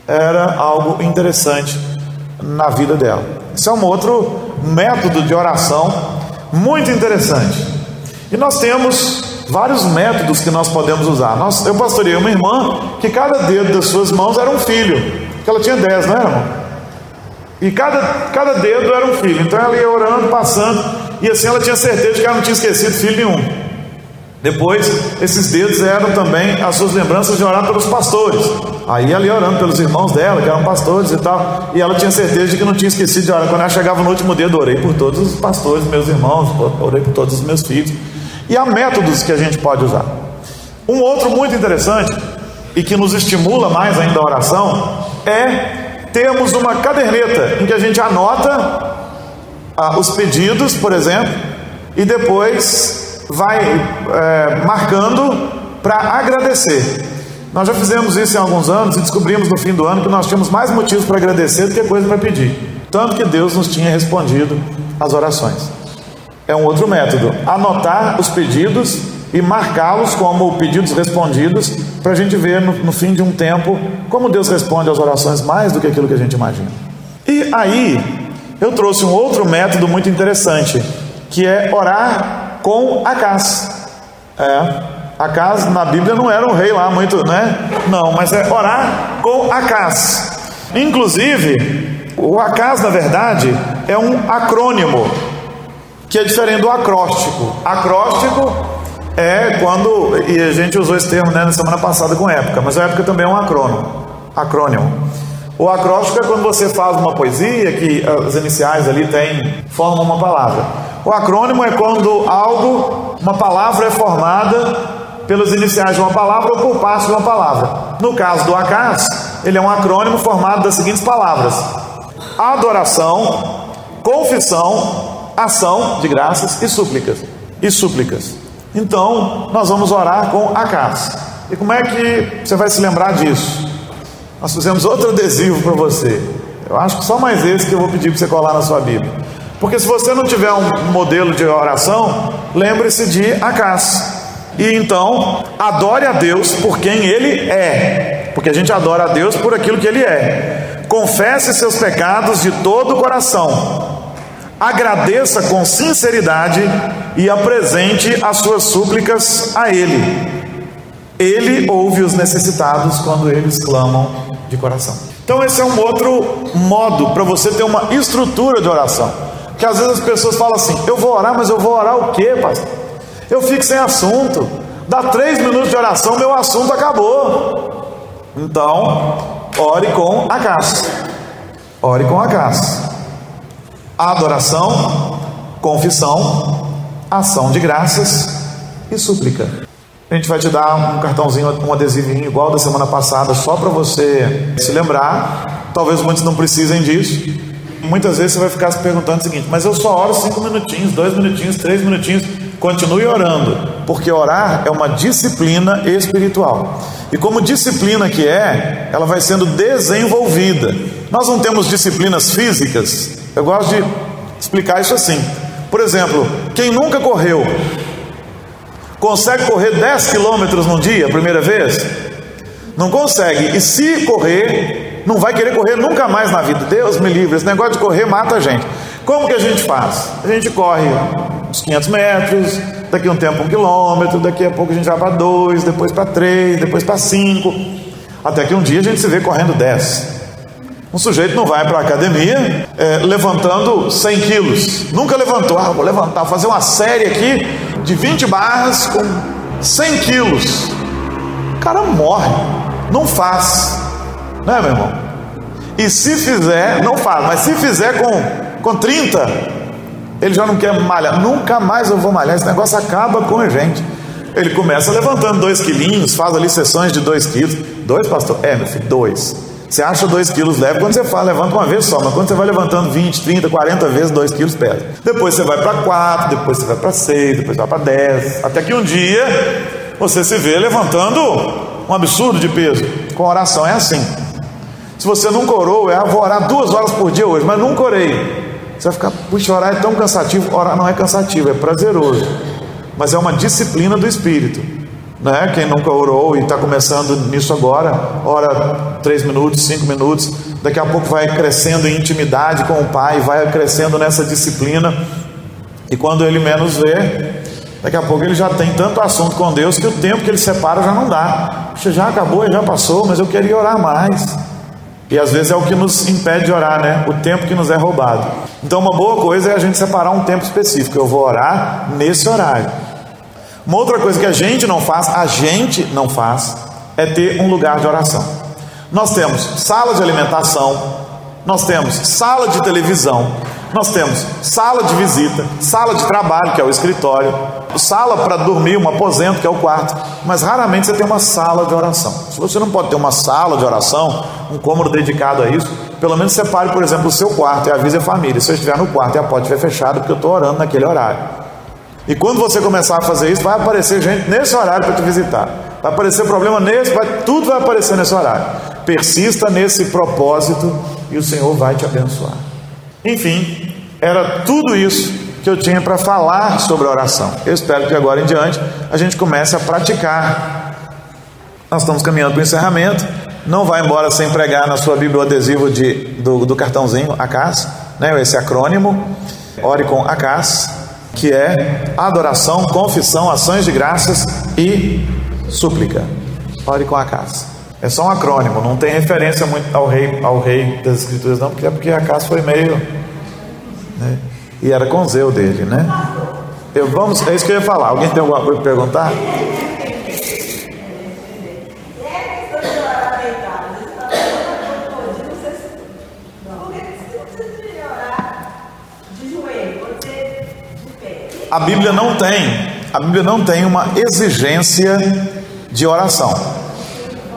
era algo interessante na vida dela. Esse é um outro método de oração muito interessante. E nós temos vários métodos que nós podemos usar. Eu pastoreei uma irmã que cada dedo das suas mãos era um filho, que ela tinha 10, não era, irmão? E cada dedo era um filho. Então ela ia orando, passando, e assim ela tinha certeza de que ela não tinha esquecido filho nenhum. Depois, esses dedos eram também as suas lembranças de orar pelos pastores. Aí ela ia orando pelos irmãos dela, que eram pastores e tal, e ela tinha certeza de que não tinha esquecido de orar. Quando ela chegava no último dedo, orei por todos os pastores, meus irmãos, orei por todos os meus filhos. E há métodos que a gente pode usar. Um outro muito interessante e que nos estimula mais ainda a oração é termos uma caderneta em que a gente anota os pedidos, por exemplo, e depois vai marcando para agradecer. Nós já fizemos isso em alguns anos e descobrimos no fim do ano que nós tínhamos mais motivos para agradecer do que coisa para pedir. Tanto que Deus nos tinha respondido as orações. É um outro método, anotar os pedidos e marcá-los como pedidos respondidos, para a gente ver no fim de um tempo como Deus responde às orações mais do que aquilo que a gente imagina. E aí eu trouxe um outro método muito interessante, que é orar com Acás. Acás na Bíblia não era um rei lá muito, né? Não, mas é orar com Acás. Inclusive, o Acás, na verdade, é um acrônimo, que é diferente do acróstico. Acróstico é quando, e a gente usou esse termo, né, na semana passada com época, mas a época também é um acrônimo. O acróstico é quando você faz uma poesia que as iniciais ali formam uma palavra. O acrônimo é quando uma palavra é formada pelas iniciais de uma palavra ou por parte de uma palavra. No caso do Acás, ele é um acrônimo formado das seguintes palavras: adoração, confissão, ação de graças e súplicas. Então, nós vamos orar com Acás. E como é que você vai se lembrar disso? Nós fizemos outro adesivo para você. Eu acho que só mais esse que eu vou pedir para você colar na sua Bíblia. Porque se você não tiver um modelo de oração, lembre-se de Acás. E então, adore a Deus por quem Ele é. Porque a gente adora a Deus por aquilo que Ele é. Confesse seus pecados de todo o coração. Agradeça com sinceridade e apresente as suas súplicas a Ele. Ele ouve os necessitados quando eles clamam de coração. Então esse é um outro modo para você ter uma estrutura de oração. Porque às vezes as pessoas falam assim: eu vou orar, mas eu vou orar o quê, pastor? Eu fico sem assunto. Dá 3 minutos de oração, meu assunto acabou. Então, ore com Acás. Ore com Acás. Adoração, confissão, ação de graças e súplica. A gente vai te dar um cartãozinho, um adesivinho igual da semana passada, só para você se lembrar. Talvez muitos não precisem disso. Muitas vezes você vai ficar se perguntando o seguinte: mas eu só oro 5 minutinhos, 2 minutinhos, 3 minutinhos. Continue orando, porque orar é uma disciplina espiritual. E como disciplina que é, ela vai sendo desenvolvida. Nós não temos disciplinas físicas. Eu gosto de explicar isso assim. Por exemplo, quem nunca correu, consegue correr 10 quilômetros num dia, a primeira vez? Não consegue. E se correr, não vai querer correr nunca mais na vida. Deus me livre, esse negócio de correr mata a gente. Como que a gente faz? A gente corre uns 500 metros, daqui a um tempo 1 quilômetro, daqui a pouco a gente vai para 2, depois para 3, depois para 5, até que um dia a gente se vê correndo 10. Um sujeito não vai para a academia levantando 100 quilos. Nunca levantou. Vou levantar, fazer uma série aqui de 20 barras com 100 quilos. O cara morre. Não faz. Não é, meu irmão? E se fizer, não faz. Mas se fizer com 30, ele já não quer malhar. Nunca mais eu vou malhar. Esse negócio acaba com a gente. Ele começa levantando 2 quilinhos, faz ali sessões de 2 quilos. 2, pastor? Meu filho, 2. Você acha 2 quilos leve quando você levanta uma vez só, mas quando você vai levantando 20, 30, 40 vezes, 2 quilos pesa. Depois você vai para 4, depois você vai para 6, depois vai para 10, até que um dia você se vê levantando um absurdo de peso. Com oração é assim. Se você nunca orou, vou orar 2 horas por dia hoje, mas nunca orei. Você vai ficar, puxa, orar é tão cansativo. Orar não é cansativo, é prazeroso, mas é uma disciplina do Espírito. Né? Quem nunca orou e está começando nisso agora, ora 3 minutos, 5 minutos, daqui a pouco vai crescendo em intimidade com o Pai, vai crescendo nessa disciplina, e quando ele menos vê, daqui a pouco ele já tem tanto assunto com Deus que o tempo que ele separa já não dá. Puxa, já acabou, já passou, mas eu queria orar mais. E às vezes é o que nos impede de orar, né? O tempo que nos é roubado. Então uma boa coisa é a gente separar um tempo específico. Eu vou orar nesse horário. Uma outra coisa que a gente não faz, é ter um lugar de oração. Nós temos sala de alimentação, nós temos sala de televisão, nós temos sala de visita, sala de trabalho, que é o escritório, sala para dormir, um aposento, que é o quarto, mas raramente você tem uma sala de oração. Se você não pode ter uma sala de oração, um cômodo dedicado a isso, pelo menos separe, por exemplo, o seu quarto e avise a família. Se eu estiver no quarto e a porta estiver fechada, porque eu estou orando naquele horário. E quando você começar a fazer isso, vai aparecer gente nesse horário para te visitar. Vai aparecer problema nesse, tudo vai aparecer nesse horário. Persista nesse propósito e o Senhor vai te abençoar. Enfim, era tudo isso que eu tinha para falar sobre a oração. Eu espero que agora em diante a gente comece a praticar. Nós estamos caminhando para o encerramento. Não vai embora sem pregar na sua Bíblia o adesivo do cartãozinho ACAS, né? Esse acrônimo, ore com ACAS, que é adoração, confissão, ações de graças e súplica. Ore com ACAS. É só um acrônimo, não tem referência muito ao rei das Escrituras, não, porque ACAS foi meio, né? E era com Zeu dele, né? É isso que eu ia falar. Alguém tem alguma coisa para perguntar? A Bíblia não tem uma exigência de oração.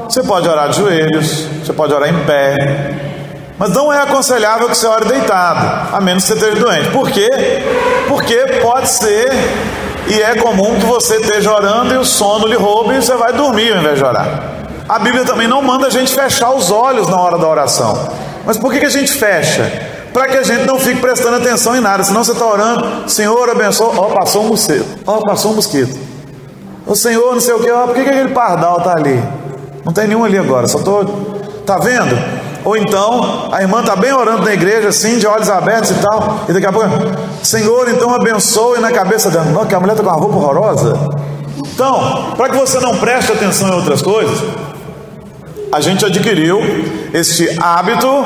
Você pode orar de joelhos, você pode orar em pé, mas não é aconselhável que você ore deitado, a menos que você esteja doente. Por quê? Porque pode ser, e é comum que você esteja orando e o sono lhe roube e você vai dormir ao invés de orar. A Bíblia também não manda a gente fechar os olhos na hora da oração. Mas por que a gente fecha? Para que a gente não fique prestando atenção em nada. Senão você está orando, Senhor abençoa, passou um mosquito, passou um mosquito. O Senhor não sei o que, por que aquele pardal está ali? Não tem nenhum ali agora, só estou... Está vendo? Ou então, a irmã está bem orando na igreja, assim, de olhos abertos e tal, e daqui a pouco, Senhor, então abençoe, na cabeça dela, não, que a mulher está com uma roupa horrorosa. Então, para que você não preste atenção em outras coisas, a gente adquiriu este hábito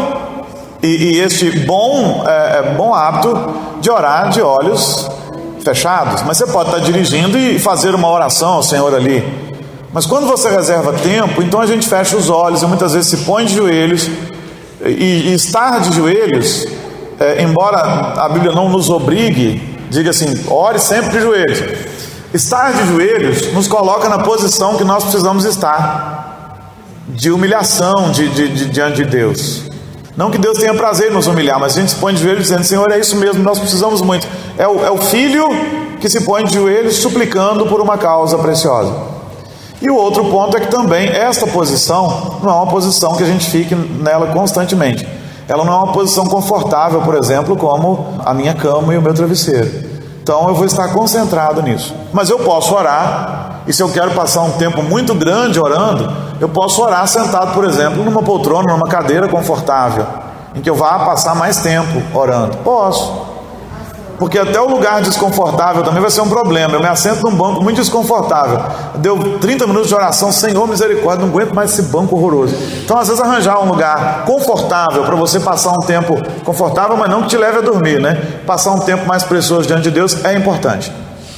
e este bom hábito de orar de olhos fechados. Mas você pode estar dirigindo e fazer uma oração ao Senhor ali. Mas quando você reserva tempo, então a gente fecha os olhos e muitas vezes se põe de joelhos. E estar de joelhos, embora a Bíblia não nos obrigue, diga assim, ore sempre de joelhos. Estar de joelhos nos coloca na posição que nós precisamos estar, de humilhação diante de Deus. Não que Deus tenha prazer em nos humilhar, mas a gente se põe de joelhos dizendo, Senhor, é isso mesmo, nós precisamos muito. É o filho que se põe de joelhos suplicando por uma causa preciosa. E o outro ponto é que também esta posição não é uma posição que a gente fique nela constantemente. Ela não é uma posição confortável, por exemplo, como a minha cama e o meu travesseiro. Então eu vou estar concentrado nisso. Mas eu posso orar, e se eu quero passar um tempo muito grande orando, eu posso orar sentado, por exemplo, numa poltrona, numa cadeira confortável, em que eu vá passar mais tempo orando. Posso. Porque até o lugar desconfortável também vai ser um problema. Eu me assento num banco muito desconfortável. Deu 30 minutos de oração, Senhor misericórdia, não aguento mais esse banco horroroso. Então às vezes arranjar um lugar confortável para você passar um tempo confortável, mas não que te leve a dormir, né? Passar um tempo mais precioso diante de Deus é importante.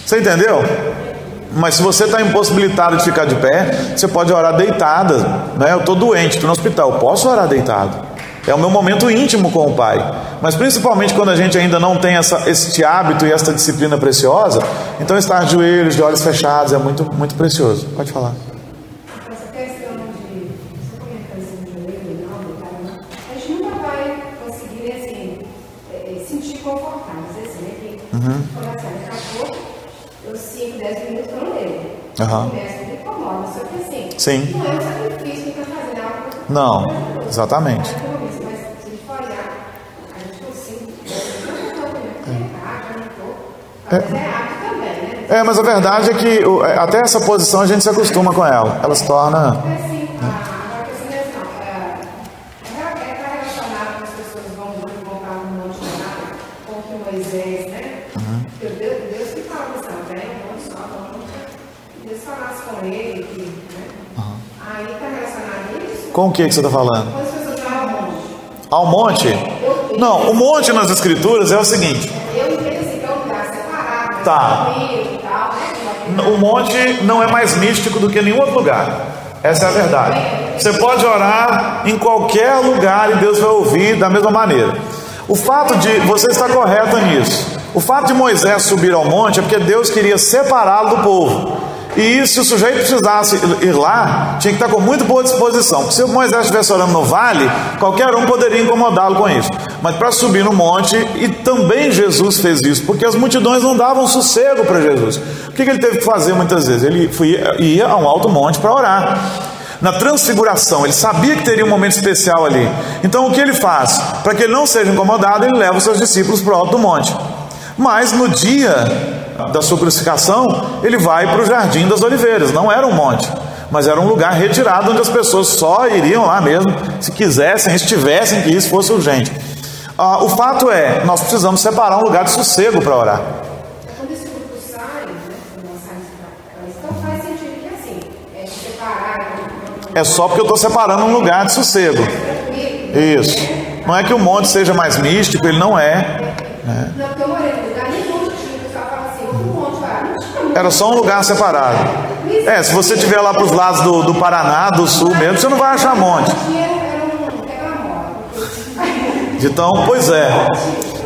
Você entendeu? Mas se você está impossibilitado de ficar de pé, você pode orar deitada, né? Eu estou doente, estou no hospital, eu posso orar deitado. É o meu momento íntimo com o Pai. Mas principalmente quando a gente ainda não tem este hábito e esta disciplina preciosa, então estar de joelhos, de olhos fechados é muito, muito precioso. Pode falar. Essa questão de você comentar isso de joelho, não, a gente nunca vai conseguir assim, sentir confortável. Assim, né? Que começa daqui a pouco, eu 5, 10 minutos eu não leio. Começa, me incomoda. Só que assim, sim. Não é um sacrifício que está fazendo algo. Não, exatamente. Mas a verdade é que até essa posição a gente se acostuma com ela. Ela se torna... Deus que fala isso também, não só, Deus falasse com ele, aí está relacionado a isso? Com o que você está falando? Quando as pessoas vão ao monte. Ao monte? Não, o monte nas Escrituras é o seguinte. Eu entendo assim, que é um lugar separado, tá. E tal, né? O monte não é mais místico do que nenhum outro lugar. Essa é a verdade. Você pode orar em qualquer lugar e Deus vai ouvir da mesma maneira. O fato de... Você está correto nisso. O fato de Moisés subir ao monte é porque Deus queria separá-lo do povo. E se o sujeito precisasse ir lá, tinha que estar com muito boa disposição. Porque se o Moisés estivesse orando no vale, qualquer um poderia incomodá-lo com isso. Mas para subir no monte, e também Jesus fez isso, porque as multidões não davam sossego para Jesus. O que ele teve que fazer muitas vezes? Ele ia a um alto monte para orar. Na transfiguração, ele sabia que teria um momento especial ali. Então o que ele faz? Para que ele não seja incomodado, ele leva os seus discípulos para o alto do monte. Mas no dia da sua crucificação, ele vai para o Jardim das Oliveiras. Não era um monte, mas era um lugar retirado onde as pessoas só iriam lá mesmo se quisessem, se tivessem que isso fosse urgente. O fato é, nós precisamos separar um lugar de sossego para orar. Quando esse grupo sai, então faz sentido que assim, separar. É só porque eu estou separando um lugar de sossego. Isso. Não é que o monte seja mais místico, ele não é. Não, porque eu morei no lugar, nem monte tinha, o pessoal fala assim, eu fui monte para. Era só um lugar separado. Se você estiver lá para os lados do Paraná, do Sul mesmo, você não vai achar monte. Então, pois é.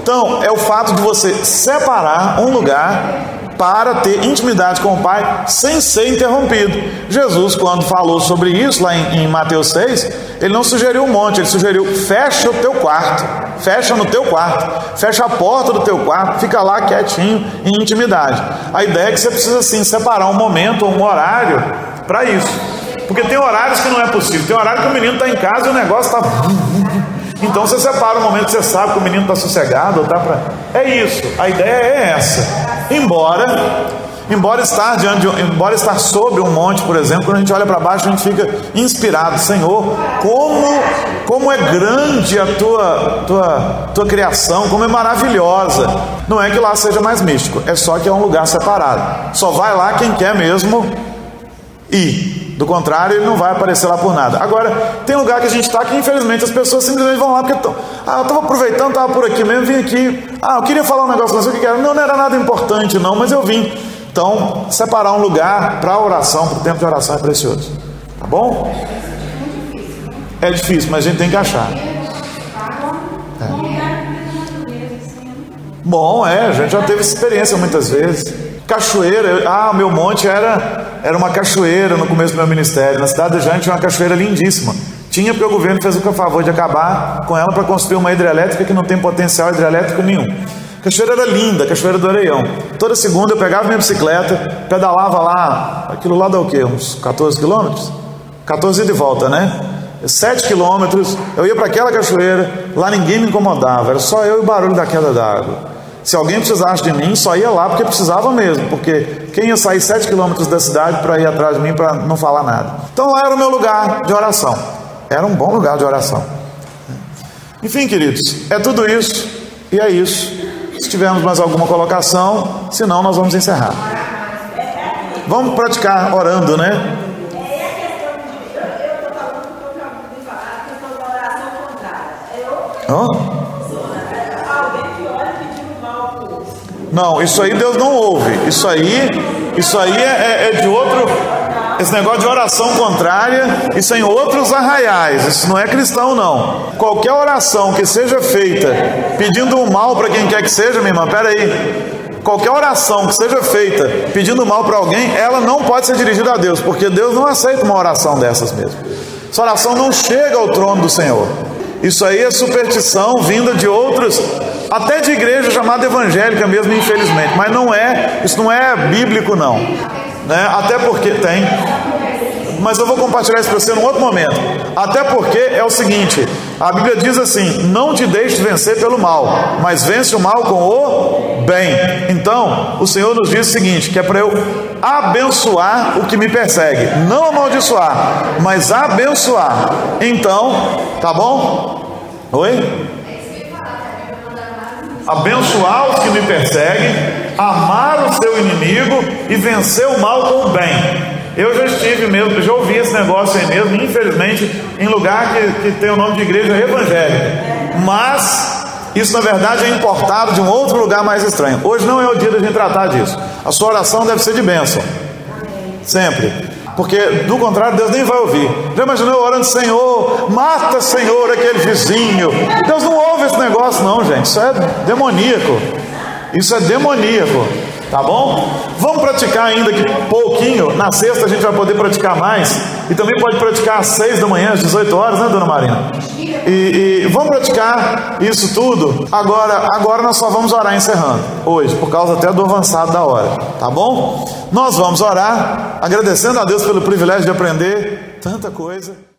Então, é o fato de você separar um lugar para ter intimidade com o Pai sem ser interrompido. Jesus, quando falou sobre isso lá em Mateus 6, ele não sugeriu um monte, ele sugeriu: fecha o teu quarto, fecha no teu quarto, fecha a porta do teu quarto, fica lá quietinho em intimidade. A ideia é que você precisa sim separar um momento ou um horário para isso, porque tem horários que não é possível. Tem horário que o menino está em casa e o negócio está... Então você separa um momento que você sabe que o menino está sossegado ou está para... É isso, a ideia é essa. Embora estar sobre um monte, por exemplo, quando a gente olha para baixo, a gente fica inspirado. Senhor, como é grande a tua criação, como é maravilhosa. Não é que lá seja mais místico, é só que é um lugar separado. Só vai lá quem quer mesmo ir. Do contrário, ele não vai aparecer lá por nada. Agora, tem lugar que a gente está que infelizmente as pessoas simplesmente vão lá porque estão... eu estava aproveitando, estava por aqui mesmo, vim aqui. Eu queria falar um negócio, não sei o que era. Não era nada importante não, mas eu vim. Então, separar um lugar para a oração, para o tempo de oração é precioso. Tá bom? É difícil, mas a gente tem que achar. Bom, a gente já teve essa experiência muitas vezes. Cachoeira, o meu monte era uma cachoeira no começo do meu ministério. Na cidade de Jânio tinha uma cachoeira lindíssima. Tinha porque o governo fez o favor de acabar com ela para construir uma hidrelétrica que não tem potencial hidrelétrico nenhum. A cachoeira era linda, a cachoeira do Areião. Toda segunda eu pegava minha bicicleta, pedalava lá, aquilo lá dá o quê? Uns 14 quilômetros? 14 de volta, né? 7 quilômetros, eu ia para aquela cachoeira, lá ninguém me incomodava, era só eu e o barulho da queda d'água. Se alguém precisasse de mim, só ia lá porque precisava mesmo, porque quem ia sair 7 quilômetros da cidade para ir atrás de mim para não falar nada? Então lá era o meu lugar de oração, era um bom lugar de oração. Enfim, queridos, é tudo isso e é isso. Se tivermos mais alguma colocação, senão nós vamos encerrar. Vamos praticar orando, né? Não, isso aí Deus não ouve. Isso aí é de outro. Esse negócio de oração contrária, isso é em outros arraiais. Isso não é cristão, não. Qualquer oração que seja feita pedindo o mal para quem quer que seja, minha irmã, peraí. Qualquer oração que seja feita pedindo mal para alguém, ela não pode ser dirigida a Deus, porque Deus não aceita uma oração dessas mesmo. Essa oração não chega ao trono do Senhor. Isso aí é superstição vinda de outros, até de igreja chamada evangélica mesmo, infelizmente. Mas isso não é bíblico não, né? Até porque tem, mas eu vou compartilhar isso para você num outro momento. Até porque é o seguinte, a Bíblia diz assim: não te deixes vencer pelo mal, mas vence o mal com o bem. Então o Senhor nos diz o seguinte, que é para eu abençoar o que me persegue, não amaldiçoar, mas abençoar. Então, tá bom? Oi? Abençoar os que me perseguem, amar o seu inimigo e vencer o mal com o bem. Eu já estive mesmo, já ouvi esse negócio aí mesmo, infelizmente, em lugar que tem o nome de igreja evangélica. Mas isso na verdade é importado de um outro lugar mais estranho. Hoje não é o dia da gente tratar disso. A sua oração deve ser de bênção, sempre. Porque do contrário Deus nem vai ouvir. Já imaginou eu orando: Senhor, mata, Senhor, aquele vizinho? Deus não ouve esse negócio não, gente. Isso é demoníaco. Isso é demoníaco. Tá bom? Vamos praticar ainda aqui pouquinho. Na sexta a gente vai poder praticar mais. E também pode praticar às 6 da manhã, às 18 horas, né, dona Marina? E vamos praticar isso tudo. Agora nós só vamos orar encerrando hoje, por causa até do avançado da hora. Tá bom? Nós vamos orar agradecendo a Deus pelo privilégio de aprender tanta coisa.